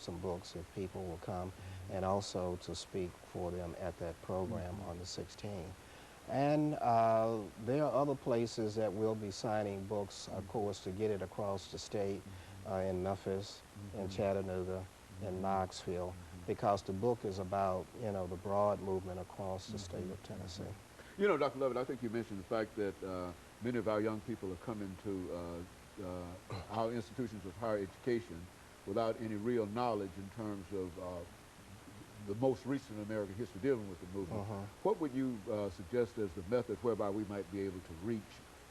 some books if people will come, and also to speak for them at that program on the 16th. And there are other places that will be signing books, of course, to get it across the state, in Memphis, in Chattanooga, in Knoxville, because the book is about, you know, the broad movement across the state of Tennessee. You know, Dr. Lovett, I think you mentioned the fact that many of our young people are coming to our institutions of higher education without any real knowledge in terms of the most recent American history dealing with the movement. What would you suggest as the method whereby we might be able to reach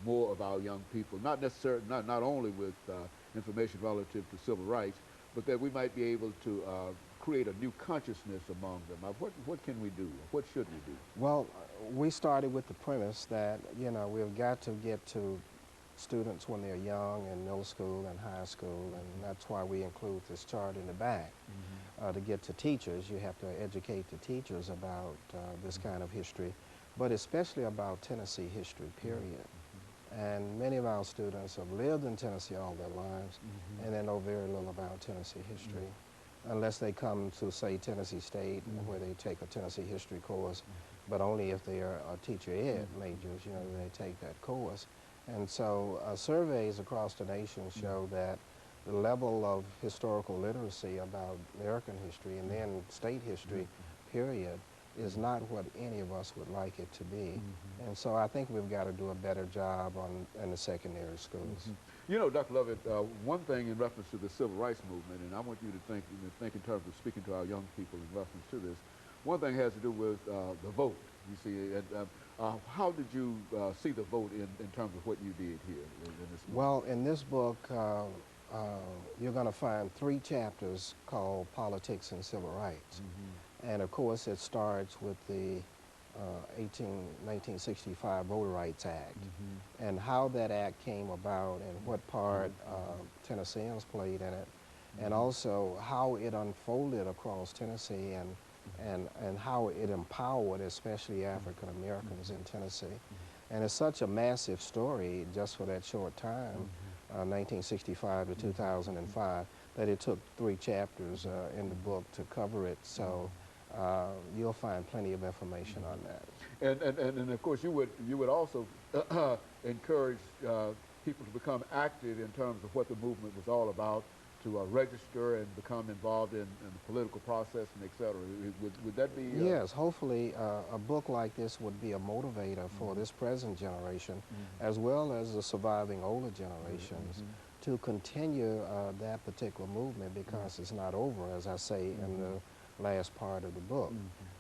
more of our young people, not necessarily, not only with information relative to civil rights, but that we might be able to create a new consciousness among them? What can we do? What should we do? Well, we started with the premise that, you know, we've got to get to students when they're young in middle school and high school, and that's why we include this chart in the back. To get to teachers, you have to educate the teachers about this kind of history, but especially about Tennessee history, period. And many of our students have lived in Tennessee all their lives, and they know very little about Tennessee history, unless they come to, say, Tennessee State, where they take a Tennessee history course, but only if they are teacher ed majors, you know, they take that course. And so surveys across the nation show that the level of historical literacy about American history and then state history, period, is not what any of us would like it to be. And so I think we've got to do a better job in the secondary schools. You know, Dr. Lovett, one thing in reference to the civil rights movement, and I want you to think in terms of speaking to our young people in reference to this, one thing has to do with the vote. You see, how did you see the vote in terms of what you did here in this book? Well, in this book, you're going to find 3 chapters called Politics and Civil Rights. And of course, it starts with the 1965 Voter Rights Act and how that act came about and what part Tennesseans played in it, and also how it unfolded across Tennessee and how it empowered especially African Americans in Tennessee. And it's such a massive story just for that short time, 1965 to 2005, that it took 3 chapters in the book to cover it. So you'll find plenty of information on that. And of course, you would also encourage people to become active in terms of what the movement was all about, to register and become involved in the political process and et cetera. Would that be? Yes, hopefully a book like this would be a motivator for this present generation, as well as the surviving older generations, to continue that particular movement, because it's not over, as I say in the last part of the book,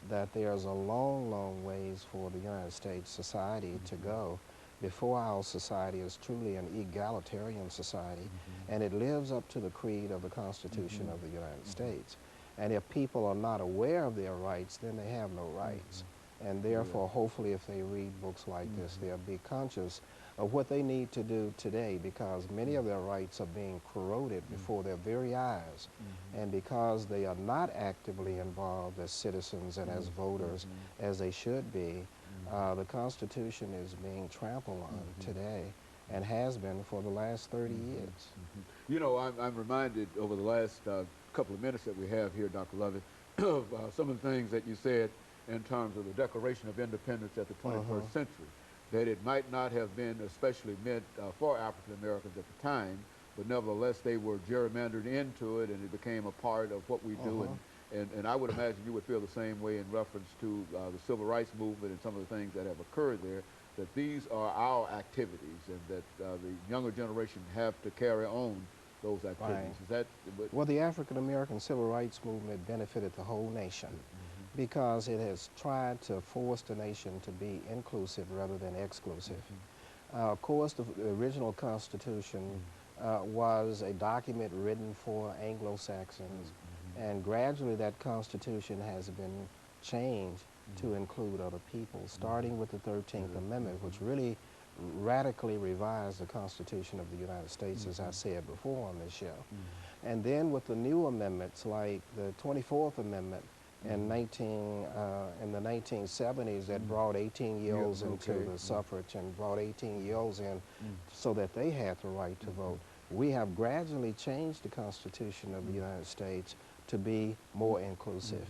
that there's a long, long ways for the United States society to go before our society is truly an egalitarian society, and it lives up to the creed of the Constitution of the United States. And if people are not aware of their rights, then they have no rights. And therefore, hopefully, if they read books like this, they'll be conscious of what they need to do today, because many of their rights are being corroded before their very eyes. And because they are not actively involved as citizens and as voters as they should be, the Constitution is being trampled on today, and has been for the last 30 years. You know, I'm reminded over the last couple of minutes that we have here, Dr. Lovett, of some of the things that you said in terms of the Declaration of Independence at the 21st century, that it might not have been especially meant for African Americans at the time, but nevertheless they were gerrymandered into it, and it became a part of what we do. And I would imagine you would feel the same way in reference to the civil rights movement and some of the things that have occurred there, that these are our activities, and that the younger generation have to carry on those activities. Is that? Well, the African American civil rights movement benefited the whole nation, because it has tried to force the nation to be inclusive rather than exclusive. Of course, the original Constitution was a document written for Anglo-Saxons, and gradually that Constitution has been changed to include other people, starting with the 13th Amendment, which really radically revised the Constitution of the United States, as I said before on this show. And then with the new amendments, like the 24th Amendment in the 1970s, that brought 18-year-olds into the suffrage and brought 18-year-olds in so that they had the right to vote. we have gradually changed the Constitution of the United States to be more inclusive.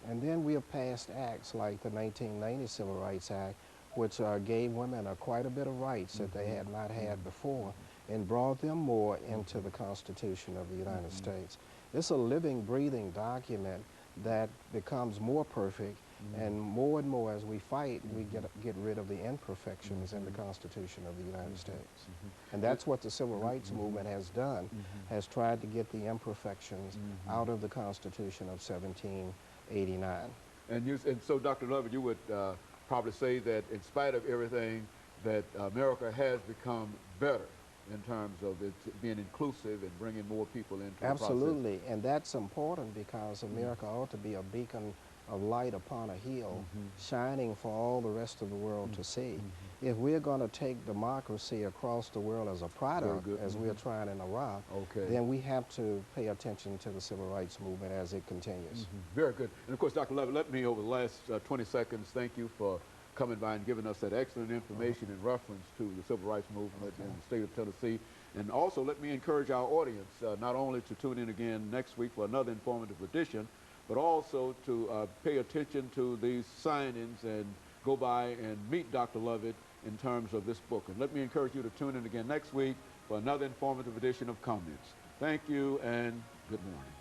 And then we have passed acts like the 1990 Civil Rights Act, which gave women quite a bit of rights that they had not had before and brought them more into the Constitution of the United States. It's a living, breathing document that becomes more perfect, and more as we fight, we get rid of the imperfections in the Constitution of the United States. And that's what the Civil Rights Movement has done, has tried to get the imperfections out of the Constitution of 1789. And so, Dr. Lovett, you would probably say that in spite of everything, that America has become better in terms of it being inclusive and bringing more people into the process. Absolutely, and that's important because America ought to be a beacon of light upon a hill, shining for all the rest of the world to see. If we're going to take democracy across the world as a product, as we're trying in Iraq, then we have to pay attention to the Civil Rights Movement as it continues. Very good. And of course, Dr. Lovett, let me, over the last 20 seconds, thank you for coming by and giving us that excellent information in reference to the Civil Rights Movement in the state of Tennessee. And also, let me encourage our audience not only to tune in again next week for another informative edition, but also to pay attention to these signings and go by and meet Dr. Lovett in terms of this book. And let me encourage you to tune in again next week for another informative edition of Comments. Thank you and good morning.